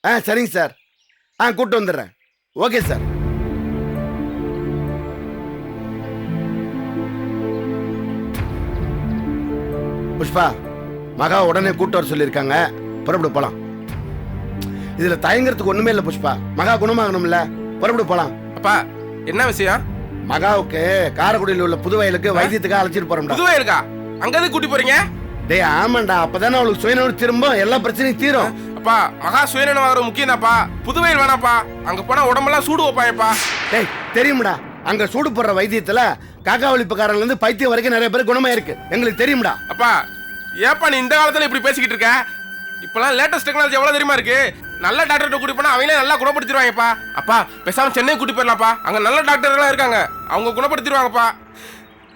சரிங்க சார். கூப்பிட்டு வந்துடுறேன். Okay sir. புஷ்பா, மகா உடனே கூட்டு வர சொல்லியிருக்காங்க. புறப்படு போலாம். இதுல தயங்குறதுக்கு ஒண்ணுமே இல்ல புஷ்பா. மகா குணமாகணும்ல, புறப்படு போலாம். அப்பா என்ன விஷயம்? மகாவுக்கு காரைக்குடியில் உள்ள புதுவயலுக்கு வைத்தியத்துக்காக அழைச்சிட்டு போறோம். புதுவயலுக்கா? அங்க எதுக்கு கூட்டி போறீங்க? டேய் ஆமாண்டா, அப்பதானே அவளுக்கு சுயநலம் திரும்ப எல்லா பிரச்சனையும் தீரும். அப்பா மகா சுயநலம் ஆகிற முக்கியம் தான்ப்பா. புதுவயல் வேணாப்பா. அங்க போனா உடம்பெல்லாம் சூடு வைப்பாயப்பா. டேய் தெரியும்டா, அங்க சூடு போடுற வைத்தியத்துல காக்கா ஒழிப்புக்காரன்ல இருந்து பைத்தியம் வரைக்கும் நிறைய பேர் குணமாயிருக்கு. எங்களுக்கு தெரியும்டா. அப்பா ஏப்பா நீ இந்த காலத்துல இப்படி பேசிக்கிட்டு இருக்க? இப்பெல்லாம் லேட்டஸ்ட் டெக்னாலஜி எவ்வளவு தெரியுமா இருக்கு? நல்ல டாக்டர்கிட்ட கூட்டி போனா அவங்களே நல்லா குணப்படுத்திடுவாங்கப்பா. அப்பா பேசாம சென்னை கூட்டி போயிடலாம்ப்பா. அங்க நல்ல டாக்டர் எல்லாம் இருக்காங்க, அவங்க குணப்படுத்திடுவாங்கப்பா.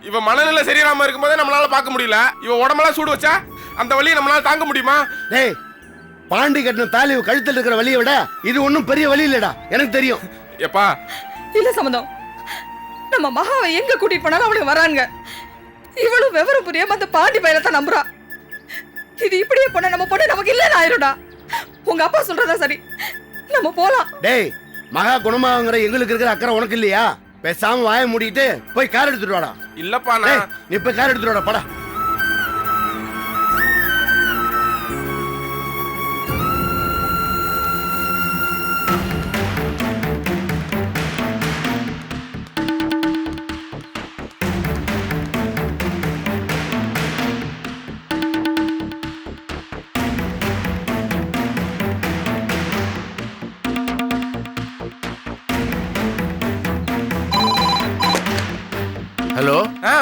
இவ மனநிலை சரியில்லாம இருக்கும்போதே நம்மளால பார்க்க முடியல. இவ உடம்பெல்லாம் சூடு வச்சா அந்த வலியை நம்மளால தாங்க முடியுமா? டேய், பாண்டி கட்டின தாலி கழுத்தில் இருக்கிற வலியை விட இது ஒன்றும் பெரிய வலி இல்லடா, எனக்கு தெரியும். எப்பா இல்ல சம்பந்தம், நம்ம மகாவை எங்க கூட்டிட்டு போனாலும் அவளுக்கு வராங்க. இவ்வளவு விவரம் புரியாம அந்த பாண்டி பையனத்தான் நம்புறா. இது இப்படியே போனா நம்ம பொண்ணு நமக்கு இல்லன்னு ஆயிரும்டா. உங்க அப்பா சொல்றதா சரி, நம்ம போலாம். டேய், மகா குணமாகங்கிற எங்களுக்கு இருக்கிற அக்கறை உனக்கு இல்லையா? பேசாம வாயை மூடிட்டு போய் கார் எடுத்துட்டு வாடா. இல்லப்பா நீ போய் கார் எடுத்துட்டு வாடா, படா. ஹலோ.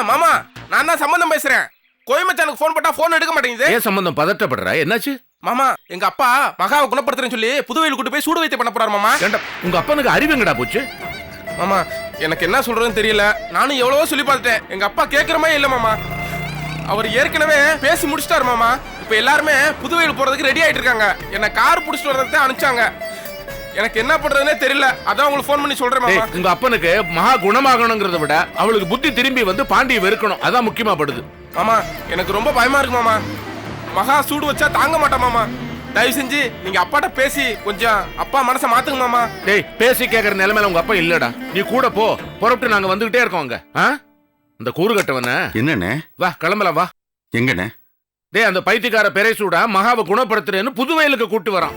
மாமா, நான் தான் சம்பந்தம் பேசுறேன். கோயம்பச்சானுக்கு போன் பண்ணா போன் எடுக்க மாட்டேங்குது. ஏன் சம்பந்தம் பதட்டப்படுற? என்னாச்சு? மாமா, எங்க அப்பா மகாவை குணப்படுத்துறேன்னு சொல்லி புதுவையில் கூட்டு போய் சூடு வைத்தியம் பண்ண போறாரு மாமா. உங்க அப்பனுக்கு அறிவுங்கடா போச்சு. மாமா எனக்கு என்ன சொல்றதுன்னு தெரியல. நானும் எவ்வளவோ சொல்லி பார்த்துட்டேன். எங்க அப்பா கேட்கிற மாதிரி இல்ல மாமா. அவர் ஏற்கனவே பேசி முடிச்சிட்டாரு மாமா. இப்ப எல்லாருமே புதுவையில் போறதுக்கு ரெடி ஆயிட்டு இருக்காங்க. என்ன கார் புடிச்சிட்டு வர்றதுக்கு அனுப்பிச்சாங்க. எனக்கு என்ன பண்றதுன்னே தெரியல. அதான் உங்களுக்கு ஃபோன் பண்ணி சொல்றேன் மாமா. உங்க அப்பனுக்கு மகா குணமாகணுங்கிறத விட அவளுக்கு புத்தி திரும்பி வந்து பாண்டியை வெறுக்கணும், அதான் முக்கியமா படுது. மாமா எனக்கு ரொம்ப பயமா இருக்கு மாமா. மகா சூடு வச்சா தாங்க மாட்டா மாமா. தயவு செஞ்சு நீங்க அப்பாட்ட பேசி கொஞ்சம் அப்பா மனசை மாத்துங்க மாமா. டேய், பேசி கேட்கற நிலைமையில உங்க அப்பா இல்லடா. நீ கூட போ, புறப்பட்டு நாங்க வந்துகிட்டே இருக்கோம். அங்க அந்த கூறுகட்டவன என்னண்ணே? வா கிளம்பலாம் வா. எங்கண்ணே? டேய், அந்த பைத்தியக்கார பெரேசூடா மகாவை குணப்படுத்துறேன்னு புதுவயலுக்கு கூட்டு வரான்.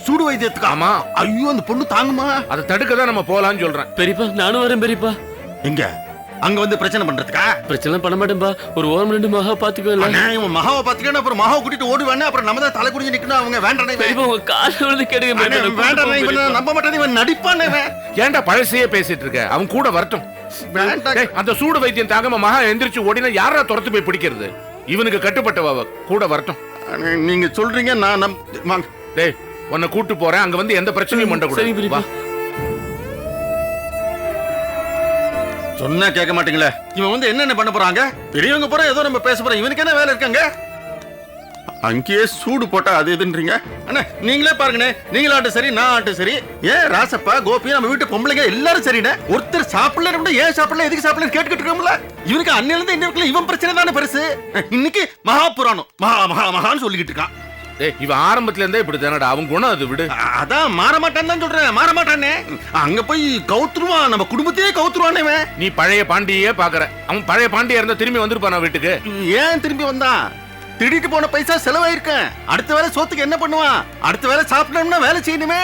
சூடு வைத்தியத்துக்கு? ஆமா. ஐயோ, அந்த பொண்ணு தாங்குமா? அதை தடுக்க தான் நம்ம போலான்னு சொல்றேன். பெரியப்பா நானும் வரேன் பெரியப்பா. எங்க அங்க வந்து பிரச்சனை பண்றதுக்கா? பிரச்சனை பண்ண மாட்டேன்பா. ஒரு ஓரம் ரெண்டு மகா பாத்துக்கல. இவன் மகாவை பாத்துக்கணும், அப்புறம் மகாவை கூட்டிட்டு ஓடுவானே, அப்புறம் நம்ம தான் தலை குடிஞ்சு நிக்கணும். அவங்க வேண்டானே. பெரியப்பா உங்க கால விழுந்து கேடுங்க. வேண்டாம், இவன் நம்ப மாட்டானே, இவன் நடிப்பானே. ஏன்டா பழசையே பேசிட்டு இருக்க? அவன் கூட வரட்டும். வேண்டாம். அந்த சூடு வைத்தியம் தாங்காம மகா எந்திரிச்சு ஓடினா யாரா துரத்து போய் பிடிக்கிறது? இவனுக்கு கட்டுப்பட்டவ கூட வரட்டும். நீங்க சொல்றீங்க, நான் டேய், உன்னை கூட்டு போறேன். அங்க வந்து எந்த பிரச்சனையும் பண்ண கூடாது. வா. சொன்னா கேட்க மாட்டீங்களே. இவன் வந்து என்னென்ன பண்ண போறாங்க? பெரியவங்க போற ஏதோ நம்ம பேச போறோம். இவனுக்கு என்ன வேலை இருக்காங்க? அங்கேயே சூடு போட்டா அது இதுன்றீங்க. அண்ணா நீங்களே பாருங்கண்ணே, நீங்கள ஆட்டு சரி, நான் ஆட்டு சரி. ஏன் ராசப்பா, கோபி, நம்ம வீட்டு பொம்பளைங்க எல்லாரும் சரிண்ணே. ஒருத்தர் சாப்பிடல, ஏன் சாப்பிடல, எதுக்கு சாப்பிடல கேட்டுக்கிட்டு இருக்கோம்ல. இவனுக்கு அன்னையில இருந்து இன்னைக்கு இவன் பிரச்சனை தானே பெருசு. இன்னைக்கு மகாபுராணம் மகா மகா மகான்னு சொல்லிக்கிட்டு இருக்கான். இவன் ஆரம்பத்துல இருந்தே இப்படி தானடா. அவன் குணம் அது விடு. அதான் மாற மாட்டான்னு தான் சொல்றேன். மாற மாட்டானே. அங்க போய் கவுத்துருவான், நம்ம குடும்பத்தையே கவுத்துருவானே. நீ பழைய பாண்டியே பாக்குற. அவன் பழைய பாண்டியா இருந்தா திரும்பி வந்திருப்பான் வீட்டுக்கு. ஏன் திரும்பி வந்தான்? திருடிட்டு போன பைசா செலவாயிருக்கேன். அடுத்த வேலை சோத்துக்கு என்ன பண்ணுவான்? அடுத்த வேலை சாப்பிடணும்னா வேலை செய்யணுமே.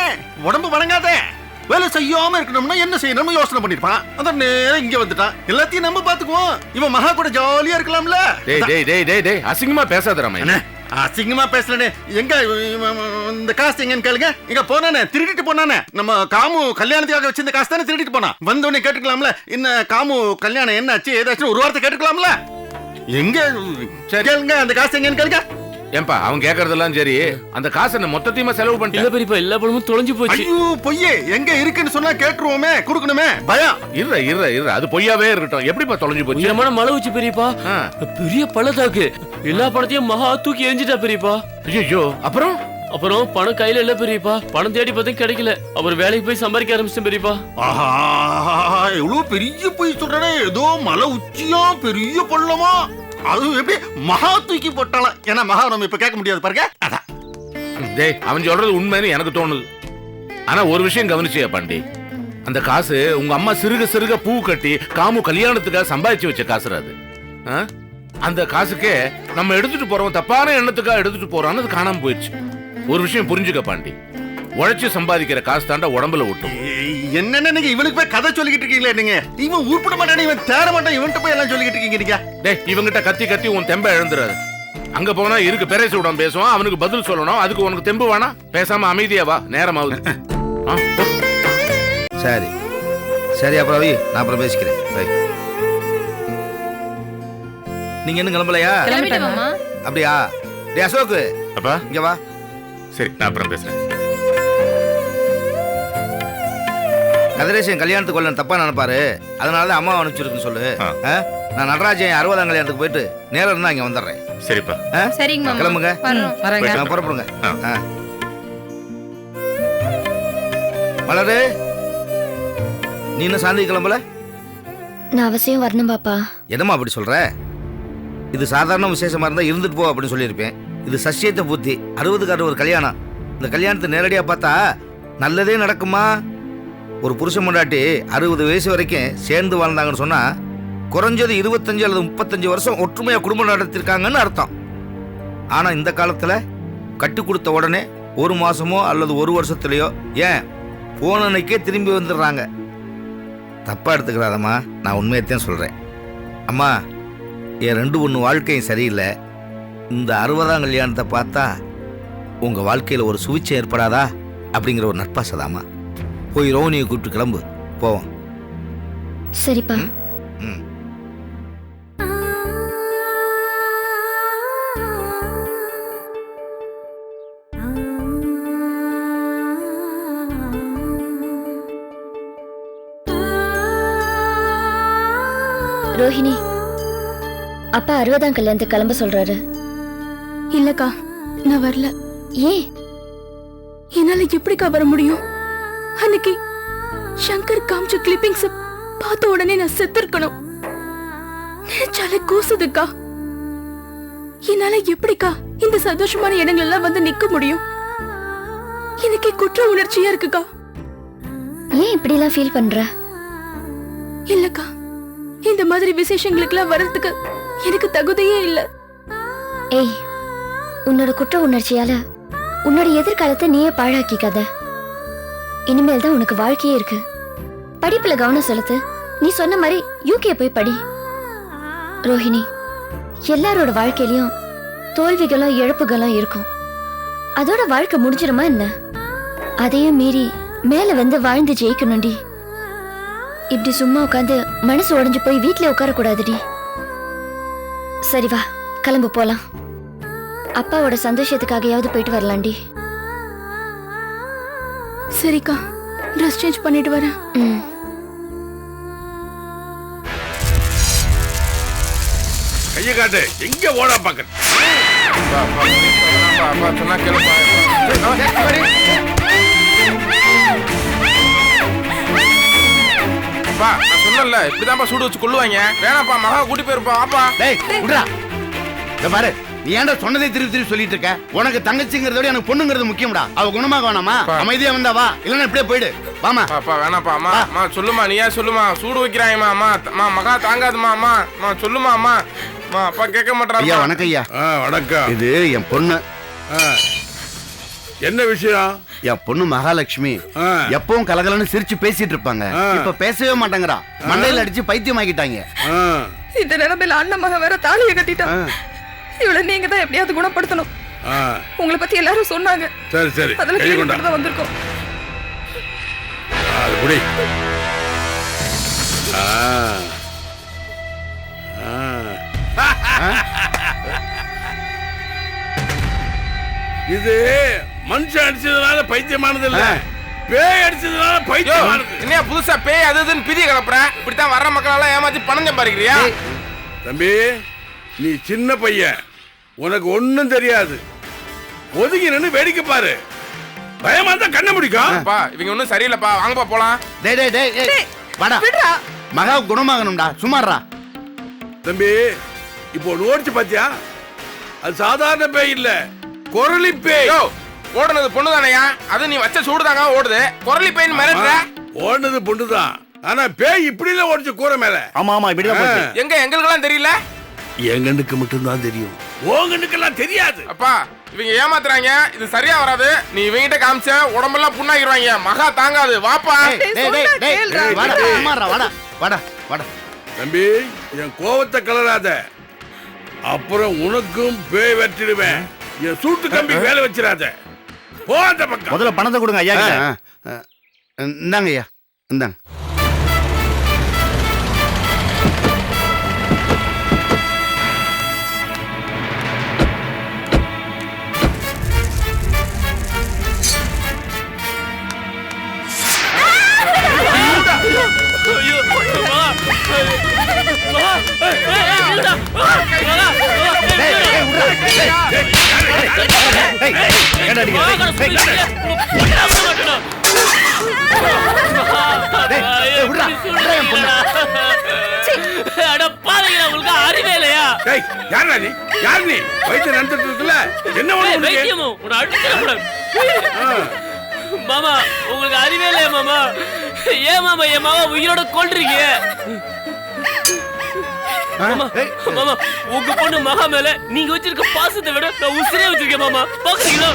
உடம்பு வணங்காத. வேலை செய்யாம இருக்கணும்னா என்ன செய்யணும்னு யோசனை பண்ணிருப்பான். அதான் நேரம் இங்க வந்துட்டான். எல்லாத்தையும் நம்ம பாத்துக்குவோம். இவன் மகா கூட ஜாலியா இருக்கலாம்ல. டேய் டேய் டேய் டேய் டேய், அசிங்கமா பேசாத ராமையா. அசிங்கமா பேசுறேனே. எங்க இந்த காசு எங்கன்னு கேளுங்க. இங்க போனானே, திருடிட்டு போனானே. நம்ம காமு கல்யாணத்துக்காக வச்சிருந்த காசு தானே திருடிட்டு போனான். வந்தோடனே கேட்டுக்கலாம்ல, என்ன காமு கல்யாணம் என்னாச்சு ஏதாச்சும் ஒரு வார்த்தை கேட்டுக்கலாம்ல. எங்க கேளுங்க, அந்த காசு எங்கன்னு கேளுங்க. ஏன்பா அவன் கேக்குறதெல்லாம் சரி, அந்த காசை மொத்தத்தையுமா செலவு பண்ணிட்டு? இல்ல பெரியப்பா, எல்லா பணமும் தொலைஞ்சு போச்சு. ஐயோ பொய்யே, எங்க இருக்குன்னு சொன்னா கேட்டுருவோமே, கொடுக்கணுமே. பயம். இரு அது பொய்யாவே இருக்கட்டும். எப்படிப்பா தொலைஞ்சு போச்சு? உயரமான மழை ஊச்சு பெரியப்பா. பெரிய பள்ளத்தாக்கு. எல்லா பணத்தையும் மகா தூக்கி எரிஞ்சிட்டா பெரியப்பா. ஐயோ, அப்புறம் பணம் கையில இல்ல பெரியப்பா. பணம் தேடி பார்த்தா கிடைக்கல. அப்புறம் வேலைக்கு போய் சம்பாதிக்க ஆரம்பிச்சேன் பெரியப்பா. ஆஹா, எவ்வளவு பெரிய பொய் சொல்றே. ஏதோ மலை உச்சியா பெரிய பள்ளமா, அது எப்படி மகா தூக்கி போட்டாலும். ஏன்னா மகா நம்ம இப்ப கேட்க முடியாது பாருங்க. அதான் டேய், அவன் சொல்றது உண்மைன்னு எனக்கு தோணுது. ஆனா ஒரு விஷயம் கவனிச்சியா பாண்டி, அந்த காசு உங்க அம்மா சிறுக சிறுக பூ கட்டி காமு கல்யாணத்துக்காக சம்பாதிச்சு வச்ச காசு அது. ஆ? அந்த காசுக்கே நம்ம எடுத்துட்டு போறோம் தப்பான எண்ணத்துக்காக எடுத்துட்டு போறோம்னு அது காணாம போயிடுச்சு. ஒரு விஷயம் புரிஞ்சுக்க பாண்டி, உழைச்சு சம்பாதிக்கிற காசு தாண்டா உடம்புல ஒட்டும். என்னென்ன நீங்க இவனுக்கு போய் கதை சொல்லிக்கிட்டு இருக்கீங்களே நீங்க? இவன் உருப்பிட மாட்டான், இவன் தேர மாட்டான், இவன்கிட்ட போய் எல்லாம் சொல்லிக்கிட்டு இருக்கீங்க நீங்க. டேய், இவங்கிட்ட கத்தி கத்தி உன் தெம்ப எழுந்துறாரு. அங்க போனா இருக்கு பெரேசு உடன் பேசுவான், அவனுக்கு பதில் சொல்லணும். அதுக்கு உனக்கு தெம்பு வேணா? பேசாம அமைதியா வா, நேரம் ஆகுது. ஆ, போ. சரி சரி, அப்புறம் வை, நான் அப்புறம் பேசிக்கிறேன். வை. நீங்க என்ன கிளம்பலையா? கிளம்பிட்டோமா? அப்படியா? டேய் அசோக், அப்பா இங்க வா. சரி, நான் அப்புறம் பேசுறேன். கதிரேசன் கல்யாணத்துக்கு வரலன்னு தப்பா நினைப்பாரு, அதனால தான் அம்மா அனுப்பிச்சிருக்குன்னு சொல்லு. ஆ. நான் நடராஜன் 60ஆம் கல்யாணத்துக்கு போயிட்டு நேரம் இருந்தா இங்க வந்துடுறேன். சரிப்பா. சரிங்க மாமா. கிளம்புங்க. வரேங்க. நான் புறப்படுங்க. ஆ. மலரு, நீ இன்னும் சாந்தி கிளம்பல? நான் அவசியம் வரணும் பாப்பா. என்னம்மா அப்படி சொல்ற? இது சாதாரண விசேஷமா இருந்தா இருந்துட்டு போ அப்படின்னு சொல்லியிருப்பேன். இது சஷ்யத்தை பூர்த்தி, 60க்கு 60 கல்யாணம். இந்த கல்யாணத்தை நேரடியா பார்த்தா நல்லதே நடக்குமா? ஒரு புருஷன் முன்னாடி 60 வயசு வரைக்கும் சேர்ந்து வாழ்ந்தாங்கன்னு சொன்னா குறைஞ்சது 25 அல்லது 35 வருஷம் ஒற்றுமையா குடும்பம் நடத்திருக்காங்கன்னு அர்த்தம். ஆனா இந்த காலத்துல கட்டி கொடுத்த உடனே 1 மாசமோ அல்லது 1 வருஷத்துலயோ, ஏன் போன அன்னைக்கே திரும்பி வந்துடுறாங்க. தப்பா எடுத்துக்கிறாதம்மா, நான் உண்மையத்தான் சொல்றேன். அம்மா, என் 2 1 வாழ்க்கையும் சரியில்லை. இந்த 60ஆம் கல்யாணத்தை பார்த்தா உங்க வாழ்க்கையில ஒரு சுவிட்சம் ஏற்படாதா அப்படிங்கிற ஒரு நட்பாசதாமா. போய் ரோஹிணியை கூப்பிட்டு கிளம்பு, போவோம். சரிப்பா. ம். ரோஹிணி, அப்பா 60ஆம் கல்யாணத்துக்கு கிளம்ப சொல்றாரு. இல்லக்கா, நான் வரல. ஏன்? என்னால எப்படிக்கா வர முடியும்? அன்னைக்கு சங்கர் காமிச்ச கிளிப்பிங்ஸ் பார்த்த உடனே நான் செத்துருக்கணும். நினைச்சாலே கூசுதுக்கா. என்னால எப்படிக்கா இந்த சந்தோஷமான இடங்கள் எல்லாம் வந்து நிக்க முடியும்? எனக்கே குற்ற உணர்ச்சியா இருக்குக்கா. ஏன் இப்படி எல்லாம் ஃபீல் பண்ற? இல்லக்கா, இந்த மாதிரி விசேஷங்களுக்கு எல்லாம் வர்றதுக்கு எனக்கு தகுதியே இல்ல. ஏய், உன்னோட குற்ற உணர்ச்சியால உன்னோட எதிர்காலத்தை நீயே பாழாக்கிக்காத. இனிமேல் தான் உனக்கு வாழ்க்கையே இருக்கு. படிப்புல கவனம் செலுத்து. நீ சொன்ன மாதிரி யூகே போய் படி. ரோஹிணி, எல்லாரோட வாழ்க்கையிலயும் தோல்விகளும் இழப்புகளும் இருக்கும். அதோட வாழ்க்கை முடிஞ்சிருமா என்ன? அதையும் மீறி மேல வந்து வாழ்ந்து ஜெயிக்கணும்டி. இப்படி சும்மா உட்காந்து மனசு உடைஞ்சு போய் வீட்டுல உட்கார கூடாதுடி. சரி வா, கிளம்பு போலாம். அப்பாவோட சந்தோஷத்துக்காகையாவது போயிட்டு வரலாண்டி. சரிக்கா, ட்ரெஸ் சேஞ்ச் பண்ணிட்டு வரேன். ம். கையை காட்டு, எங்க ஓட பாக்க? அப்பா சொன்னா கேளுப்பா. அப்பா, நான் சொன்னேன்ல, இப்படிதான்ப்பா சூடு வச்சு கொள்ளுவாங்க. வேணாப்பா, மகா கூட்டி போயிருப்பா. அப்பா டேய் விட்றா. இந்த பாரு, நீ ஏன்டா சொன்னதே திருப்பி திருப்பி சொல்லிட்டு இருக்க? உனக்கு தங்கச்சிங்கிறத விட எனக்கு பொண்ணுங்கிறது முக்கியம்டா. அவ குணமாக வேணாமா? அமைதியா வந்தா வா, இல்லன்னா இப்படியே போயிடு. வாமா. அப்பா வேணாப்பா. அம்மா அம்மா சொல்லுமா, நீயா சொல்லுமா. சூடு வைக்கிறாங்கம்மா. அம்மா அம்மா மகா தாங்காதுமா. அம்மா அம்மா சொல்லுமா. அம்மா அம்மா அப்பா கேட்க ஐயா மாட்டாங்க. வணக்கம் ஐயா. வணக்கம். இது என் பொண்ணு. என்ன விஷயம்? என் பொண்ணு மகாலட்சுமி. எப்பவும் கலகலன்னு சிரிச்சு பேசிட்டு இருப்பாங்க. இப்ப பேசவே மாட்டேங்கிறா. மண்டையில அடிச்சு பைத்தியம் ஆக்கிட்டாங்க. இந்த நிலைமையில அண்ணன் மகன் வேற தாலியை கட்டிட்டான். இவளை நீங்க தான் எப்படியாவது குணப்படுத்தணும். உங்களை பத்தி எல்லாரும் சொன்னாங்க. சரி சரி, அதுல கை கொண்டா. தான் வந்திருக்கோம். அது குடி. இது மனுஷன் அடிச்சதுனால பைத்தியமானது இல்ல, பேய் அடிச்சதுனால பைத்தியமானது. என்ன புதுசா பேய் அது இதுன்னு பிரிய கலப்புற? இப்படித்தான் வர்ற மக்கள் எல்லாம் ஏமாத்தி பணம் சம்பாதிக்கிறியா? தம்பி, நீ சின்ன பையன், உனக்கு ஒண்ணும் தெரியாது. ஒதுங்கி நின்னு வேடிக்கை பாரு. பயமா தான் கண்ண முடிக்கும். அப்பா இவங்க ஒன்னும் சரியில்லைப்பா. வாங்கப்பா போலாம். டேய் டேய் டேய் டேய், வாடா. விடுறா. மகா குணமாகணும்டா, சும்மாறா. தம்பி, இப்போ ஒன்று ஓடிச்சு பாத்தியா? அது சாதாரண பேய் இல்ல, குரலி பேய். யோ, ஓடுனது பொண்ணு தானையா? அது நீ வச்ச சூடு தாங்க ஓடுது. குரலி பையன் மிரட்டுற. ஓடுனது பொண்ணுதான். ஆனா பேய் இப்படி இல்ல ஓடிச்சு கூரை மேல. ஆமா ஆமா இப்படிதான் போச்சு. எங்க எங்களுக்கெல்லாம் தெரியல. எங்கனுக்கு மட்டும் தான் தெரியும். ஓங்கனுக்கெல்லாம் தெரியாது. அப்பா இவங்க ஏமாத்துறாங்க. இது சரியா வராது. நீ இவங்கிட்ட காமிச்ச உடம்பெல்லாம் புண்ணாக்கிடுவாங்க. மகா தாங்காது. வாப்பா. வாடா. தம்பி என் கோவத்தை கலராத. அப்புறம் உனக்கும் பேய் வெட்டிடுவேன். என் சூட்டு கம்பி வேலை வச்சிடாத. போ அந்த பக்கம். முதல்ல பணத்தை கொடுங்க ஐயா. இந்தாங்க ஐயா, இந்தாங்க. ஐயோ மகா மகா அறிவே இல்லையா? யார் நீ? வயிற்று நடந்துட்டு இருக்குல்ல, என்ன மாமா உங்களுக்கு அறிவே இல்லையா மாமா? ஏன் மாமா என் மாமா உயிரோட கொல்றீங்க? மாமா மாமா உங்க பொண்ணு மகா மேல நீங்க வச்சிருக்க பாசத்தை விட நான் உசிரே வச்சிருக்கேன் மாமா. பாக்குறீங்களா?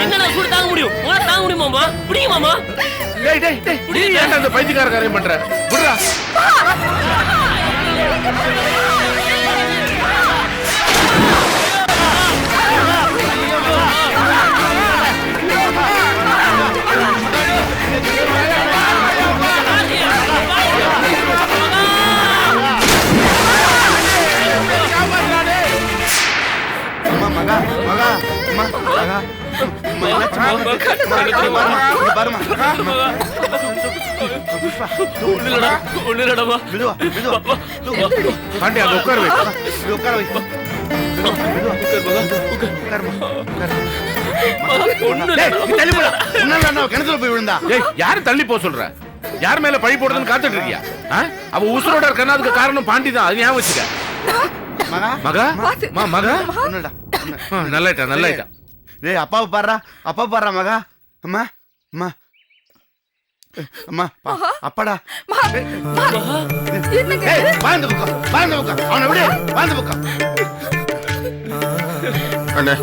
எங்க நான் கூட தாங்க முடியும்? உங்களால தாங்க முடியும் மாமா? புடிங்க மாமா. டேய் டேய் டேய், நீ ஏன்டா அந்த பைத்தியக்கார காரியம் பண்ற? விடுடா. பாண்டி அங்க உட்கார வை. கிணத்துல போய் விழுந்தா? யாரு தள்ளி போ சொல்ற? யார் மேல பழி போடுறதுன்னு காத்துட்டு இருக்கியா? அவ உசுரோட இருக்கனா அதுக்கு காரணம் பாண்டி தான். அது ஞாபகம் வச்சுக்க. மகா மகா நல்லாயிட்டா. டேய் அப்பாவை பாடுறா மகா. அம்மா அம்மா அம்மா அப்பாடா. வாழ்ந்த பக்கம் அவனை விடு. வாழ்ந்த பக்கம் அண்ணே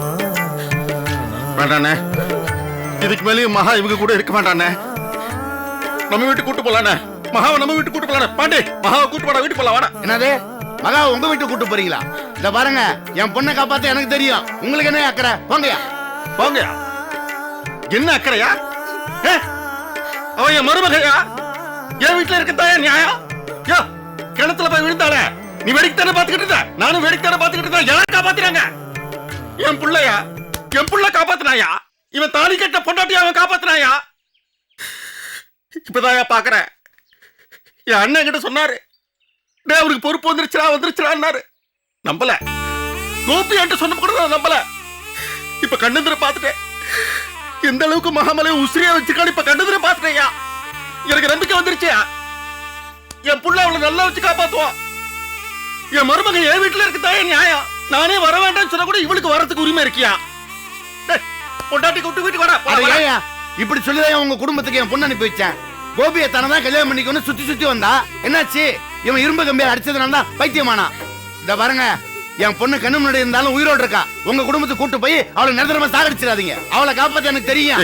வேண்டாண்ணே. இதுக்கு மேலேயும் மகா இவங்க கூட இருக்க வேண்டாண்ணே. நம்ம வீட்டுக்கு கூட்டு போலாண்ணே. மகாவை நம்ம வீட்டுக்கு கூட்டு போலாண்ணே. பாண்டி மகாவை கூட்டு போடா. வீட்டுக்கு போலாம் வாடா. என்னது மகா உங்க வீட்டுக்கு கூட்டு போறீங்களா? இந்த பாருங்க, என் பொண்ணை காப்பாத்த எனக்கு தெரியும். உங்களுக்கு என்ன அக்கறை? போங்கயா போங்கயா. என்ன அக்கறையா? அவன் என் மருமகையா? என் வீட்டுல இருக்கத்தாயா நியாயம்? யோ கிணத்துல போய் விழுந்தாளே, நீ வெடிக்கத்தானே பாத்துக்கிட்டு இருந்த? நானும் வெடிக்கத்தானே பாத்துக்கிட்டு இருந்தேன். யாரை காப்பாத்துறாங்க? என் புள்ளையா? என் புள்ள காப்பாத்தினாயா? இவன் தாலி கட்ட பொண்டாட்டியா அவன் காப்பாத்தினாயா? இப்பதான் பாக்குறேன். என் அண்ணன் கிட்ட சொன்னாரு, அவருக்கு பொறுப்பு வந்துருச்சுடான்னாரு. நம்பல. கோபி என்கிட்ட சொன்ன கூட நான் நம்பல. இப்ப கண்ணெதிர பாத்துட்டேன். எந்த அளவுக்கு மகாமலை உசிரியா வச்சிருக்கான்னு இப்ப கண்ணெதிர பாத்துட்டேயா. எனக்கு நம்பிக்கை வந்துருச்சியா. என் புள்ள அவளை நல்லா வச்சு காப்பாத்துவான். என் மருமகன் என் வீட்டுல இருக்குதாயே நியாயம். நானே வர வேண்டாம்னு சொன்னா கூட இவளுக்கு வரதுக்கு உரிமை இருக்கியா? பொண்டாட்டி கூட்டு வீட்டுக்கு வாடா. இப்படி சொல்லிதான் உங்க குடும்பத்துக்கு என் பொண்ணு அனுப்பி வச்சேன். கோபியை தானதான் கல்யாணம் பண்ணிக்கணும் சுத்தி வந்தா. என்னாச்சு? இவன் இரும்பு கம்பியை அடிச்சதுனால தான் பைத்தியமானா. இந்த பாருங்க, என் பொண்ணு கண்ணு முன்னாடி இருந்தாலும் உயிரோடு இருக்கா. உங்க குடும்பத்துக்கு கூட்டு போய் அவளை நிரந்தரமா சாகடிச்சிடாதீங்க. அவளை காப்பாத்த எனக்கு தெரியும்.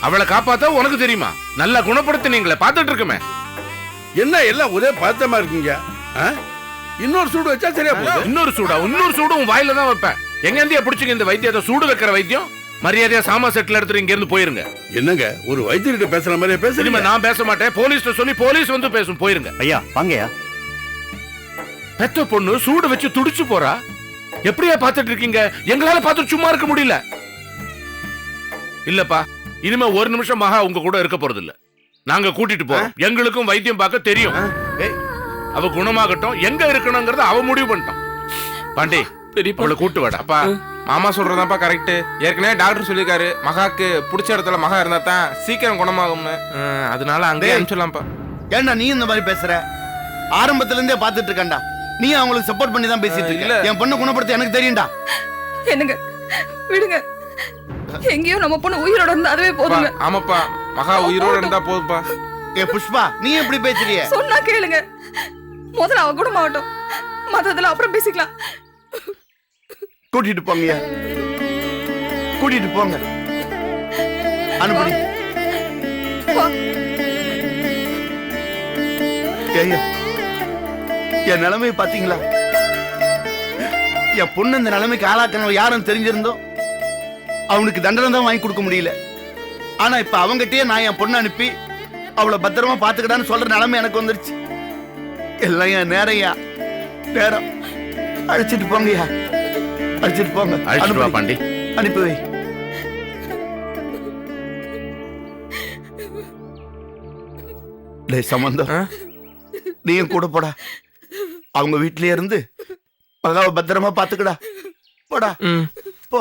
அவளை காப்பாத்த உனக்கு தெரியுமா? நல்லா குணப்படுத்தினீங்களே, பாத்துட்டு இருக்குமே. என்ன எல்லாம் ஒரே பதட்டமா இருக்கீங்க? இன்னொரு சூடு வச்சா சரியா போகுது. இன்னொரு சூடும் வாயில தான் வைப்பேன். எங்க இந்தியா பிடிச்சிங்க இந்த வைத்தியத்தை? சூடு வைக்கிற வைத்தியம். மரியாதையா சாமா செட்டில் எடுத்துட்டு இங்க இருந்து போயிருங்க. என்னங்க ஒரு வைத்தியர்கிட்ட பேசுற மாதிரியே பேசுறீங்க? நான் பேச மாட்டேன். போலீஸ்ல சொல்லி போலீஸ் வந்து பேசும். போயிருங்க. ஐயா வாங்கயா. பெத்த பொண்ணு சூடு வச்சு துடிச்சு போறா. எப்படியா பாத்துட்டு இருக்கீங்க? எங்களால பார்த்து சும்மா இருக்க முடியல. இல்லப்பா, இனிமே ஒரு நிமிஷம் மகா உங்க கூட இருக்க போறது இல்ல. நாங்க கூட்டிட்டு போறோம். எங்களுக்கும் வைத்தியம் பார்க்க தெரியும். அவ குணமாகட்டும், எங்க இருக்கணும்ங்கறத அவ முடிவு பண்ணிட்டோம். பாண்டி அவளை கூட்டு வாடா. அப்பா மாமா சொல்றதாப்பா கரெக்ட். ஏற்கனவே டாக்டர் சொல்லிருக்காரு, மகாக்கு பிடிச்ச இடத்துல மகா இருந்தா தான் சீக்கிரம் குணமாகும்னு. அதனால அங்கே அனுப்பிச்சலாம்ப்பா. ஏண்டா நீ இந்த மாதிரி பேசுற? ஆரம்பத்துல இருந்தே பாத்துட்டு இருக்கேன்டா. நீ அவங்களுக்கு சப்போர்ட் பண்ணி தான் பேசிட்டு இருக்க. என் பொண்ணு குணப்படுத்த எனக்கு தெரியும்டா. என்னங்க விடுங்க. எங்கேயோ நம்ம பொண்ணு உயிரோட இருந்தா அதுவே அப்பா, போதுங்க. ஆமாப்பா மகா உயிரோட இருந்தா போதுப்பா. ஏ புஷ்பா, நீ எப்படி பேசுறிய? சொன்னா கேளுங்க. முதல்ல அவ குணமாகட்டும், மத்ததுல அப்புறம் பேசிக்கலாம். கூட்டிட்டு போங்கய்யா, கூட்டிட்டு போங்க. அனுப்பி வா. ஏய்யா, என் நிலைமையை பாத்தீங்களா? என் பொண்ணு இந்த நிலைமைக்கு ஆளாக்கணும் யாரும் தெரிஞ்சிருந்தோ அவனுக்கு தண்டனை தான் வாங்கி கொடுக்க முடியல. ஆனா இப்ப அவங்ககிட்டயே நான் என் பொண்ணை அனுப்பி அவளை பத்திரமா பாத்துக்கிட்டான்னு சொல்ற நிலைமை எனக்கு வந்துருச்சு. எல்லாம் என் நேரையா நேரம். அழைச்சிட்டு போங்கய்யா, அழைச்சிட்டு போங்க. அழைச்சிட்டு வா பாண்டி. அனுப்பி வை. டேய் சம்பந்தம், நீயும் கூட போடா. அவங்க வீட்லயே இருந்து மகாவை பத்திரமா பாத்துக்கடா. போடா போ.